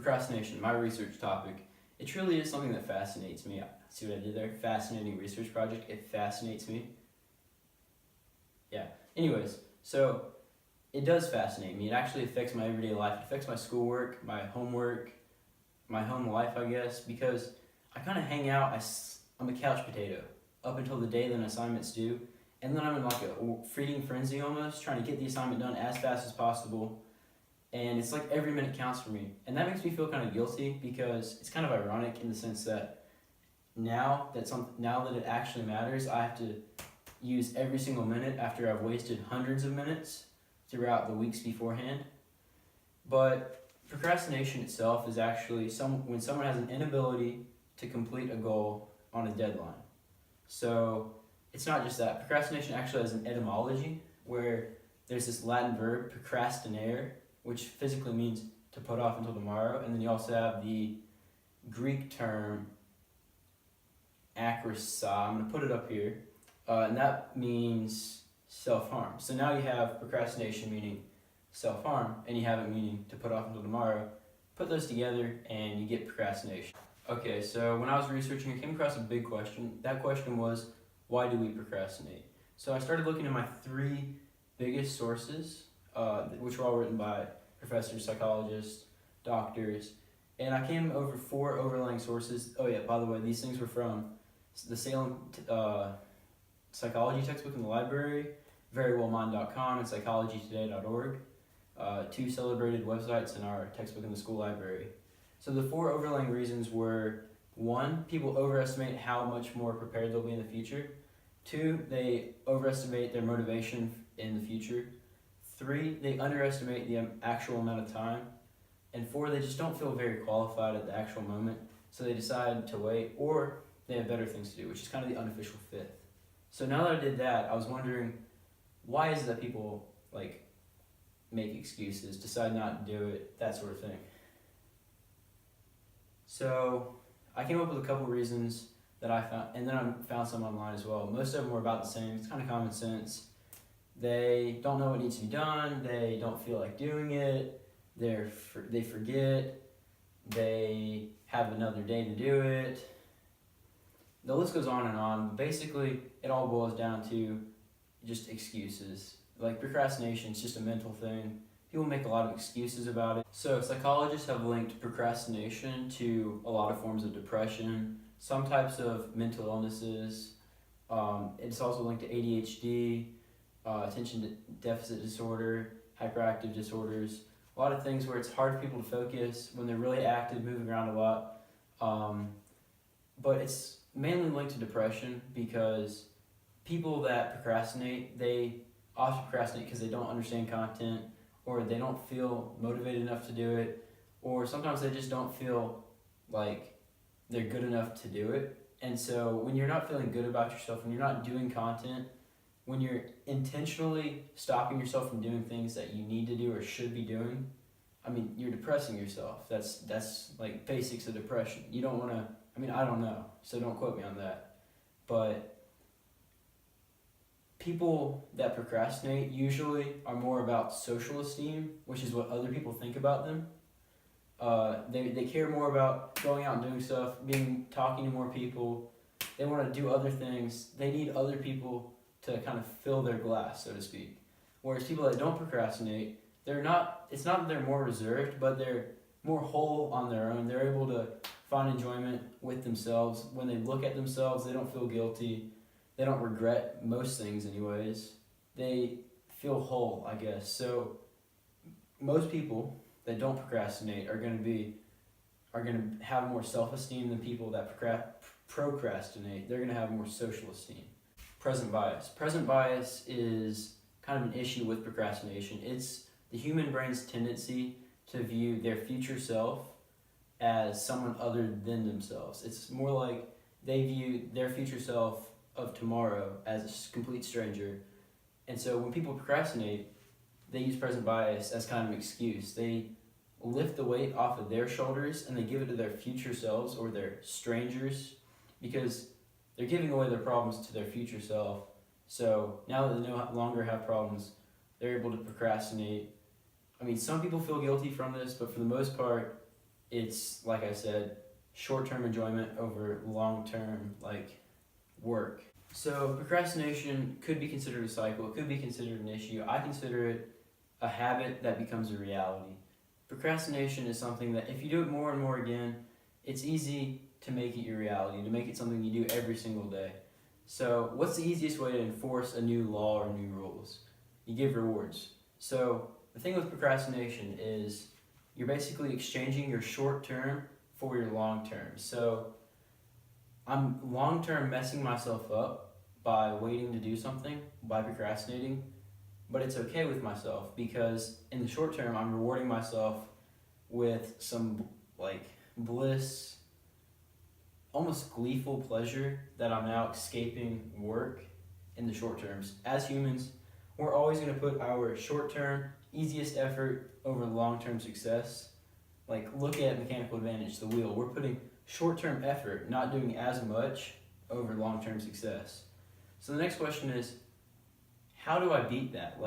procrastination, my research topic. It truly is something that fascinates me. See what I did there? Fascinating research project. It fascinates me. Yeah. Anyways, so it does fascinate me. It actually affects my everyday life. It affects my schoolwork, my homework, my home life, I guess, because I kind of hang out. I'm a couch potato up until the day that an assignment's due, and then I'm in like a feeding frenzy almost, trying to get the assignment done as fast as possible. And it's like every minute counts for me, and that makes me feel kind of guilty because it's kind of ironic in the sense that now that it actually matters, I have to use every single minute after I've wasted hundreds of minutes throughout the weeks beforehand. But procrastination itself is actually when someone has an inability to complete a goal on a deadline. So it's not just that. Procrastination actually has an etymology where there's this Latin verb, procrastinare, which physically means to put off until tomorrow. And then you also have the Greek term akrissa. I'm going to put it up here. And that means self-harm. So now you have procrastination meaning self-harm, and you have it meaning to put off until tomorrow. Put those together and you get procrastination. Okay, so when I was researching, I came across a big question. That question was, why do we procrastinate? So I started looking at my three biggest sources, which were all written by professors, psychologists, doctors, and I came over 4 overlaying sources. Oh yeah, by the way, these things were from the Salem psychology textbook in the library, verywellmind.com, and psychologytoday.org, 2 celebrated websites in our textbook in the school library. So the 4 overlaying reasons were: 1, people overestimate how much more prepared they'll be in the future. 2, they overestimate their motivation in the future. 3, they underestimate the actual amount of time. And 4, they just don't feel very qualified at the actual moment, so they decide to wait, or they have better things to do, which is kind of the unofficial 5th. So now that I did that, I was wondering, why is it that people make excuses, decide not to do it, that sort of thing? So I came up with a couple reasons that I found, and then I found some online as well. Most of them were about the same. It's kind of common sense. They don't know what needs to be done. They don't feel like doing it. They forget. They have another day to do it. The list goes on and on. Basically, it all boils down to just excuses. Like procrastination is just a mental thing. People make a lot of excuses about it. So psychologists have linked procrastination to a lot of forms of depression, some types of mental illnesses. It's also linked to ADHD, attention deficit disorder, hyperactive disorders, a lot of things where it's hard for people to focus when they're really active, moving around a lot. But it's mainly linked to depression because people that procrastinate, they often procrastinate because they don't understand content, or they don't feel motivated enough to do it, or sometimes they just don't feel like they're good enough to do it. And so when you're not feeling good about yourself, when you're not doing content, when you're intentionally stopping yourself from doing things that you need to do or should be doing, I mean, you're depressing yourself. That's like basics of depression. You don't want to, I don't know, so don't quote me on that. But people that procrastinate usually are more about social esteem, which is what other people think about them. They care more about going out and doing stuff, talking to more people. They want to do other things. They need other people to kind of fill their glass, so to speak. Whereas people that don't procrastinate, it's not that they're more reserved, but they're more whole on their own. They're able to find enjoyment with themselves. When they look at themselves, they don't feel guilty. They don't regret most things anyways. They feel whole, I guess. So most people that don't procrastinate are going to have more self-esteem than people that procrastinate. They're going to have more social esteem. Present bias. Present bias is kind of an issue with procrastination. It's the human brain's tendency to view their future self as someone other than themselves. It's more like they view their future self of tomorrow as a complete stranger. And so when people procrastinate, they use present bias as kind of an excuse. They lift the weight off of their shoulders and they give it to their future selves or their strangers, because they're giving away their problems to their future self. So now that they no longer have problems, they're able to procrastinate. Some people feel guilty from this, but for the most part, it's, like I said, short-term enjoyment over long-term work. So procrastination could be considered a cycle, it could be considered an issue. I consider it a habit that becomes a reality. Procrastination is something that if you do it more and more again, it's easy to make it your reality, to make it something you do every single day. So what's the easiest way to enforce a new law or new rules? You give rewards. So the thing with procrastination is you're basically exchanging your short term for your long term. So I'm long term messing myself up by waiting to do something, by procrastinating, but it's okay with myself because in the short term I'm rewarding myself with some bliss, almost gleeful pleasure that I'm now escaping work in the short terms. As humans, we're always going to put our short term, easiest effort over long term success. Look at mechanical advantage, the wheel. We're putting short term effort, not doing as much, over long term success. So the next question is, how do I beat that?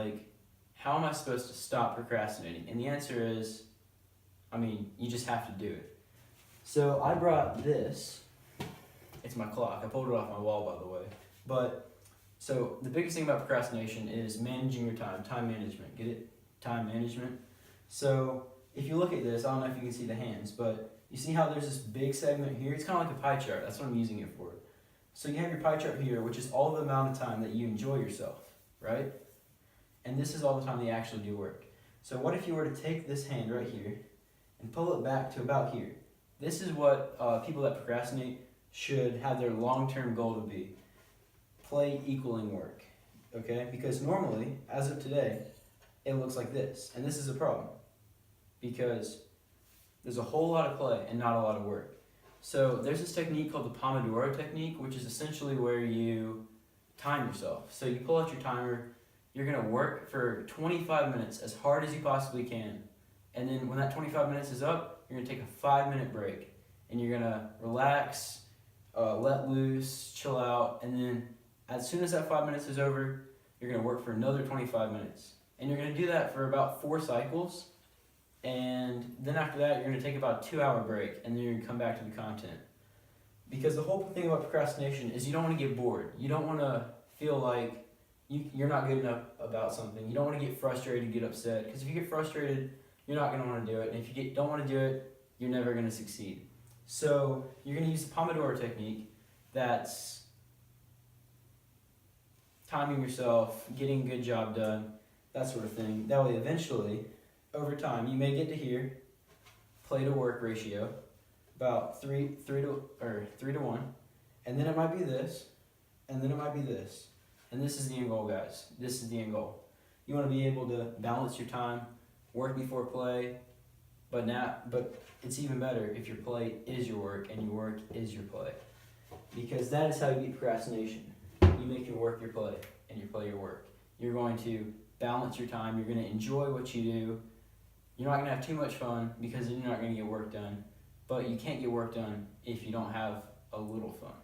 How am I supposed to stop procrastinating? And the answer is, you just have to do it. So I brought this. It's my clock. I pulled it off my wall, by the way. So the biggest thing about procrastination is managing your time management. Get it? Time management. So if you look at this, I don't know if you can see the hands, but you see how there's this big segment here? It's kind of like a pie chart. That's what I'm using it for. So you have your pie chart here, which is all the amount of time that you enjoy yourself, right? And this is all the time that you actually do work. So what if you were to take this hand right here and pull it back to about here? This is what people that procrastinate should have their long-term goal to be. Play equaling work, okay? Because normally, as of today, it looks like this. And this is a problem because there's a whole lot of play and not a lot of work. So there's this technique called the Pomodoro technique, which is essentially where you time yourself. So you pull out your timer, you're gonna work for 25 minutes as hard as you possibly can. And then when that 25 minutes is up, you're gonna take a 5-minute break. And you're gonna relax, let loose, chill out, and then as soon as that 5 minutes is over, you're gonna work for another 25 minutes. And you're gonna do that for about 4 cycles. And then after that, you're going to take about a 2-hour break, and then you're going to come back to the content. Because the whole thing about procrastination is you don't want to get bored. You don't want to feel like you're not good enough about something. You don't want to get frustrated, get upset. Because if you get frustrated, you're not going to want to do it. And if you don't want to do it, you're never going to succeed. So you're going to use the Pomodoro technique. That's timing yourself, getting a good job done, that sort of thing. That way, eventually, over time, you may get to here, play to work ratio, about 3 to 1, and then it might be this, and then it might be this. And this is the end goal, guys. This is the end goal. You want to be able to balance your time, work before play, but it's even better if your play is your work and your work is your play. Because that is how you beat procrastination. You make your work your play and your play your work. You're going to balance your time, you're going to enjoy what you do. You're not going to have too much fun because then you're not going to get work done. But you can't get work done if you don't have a little fun.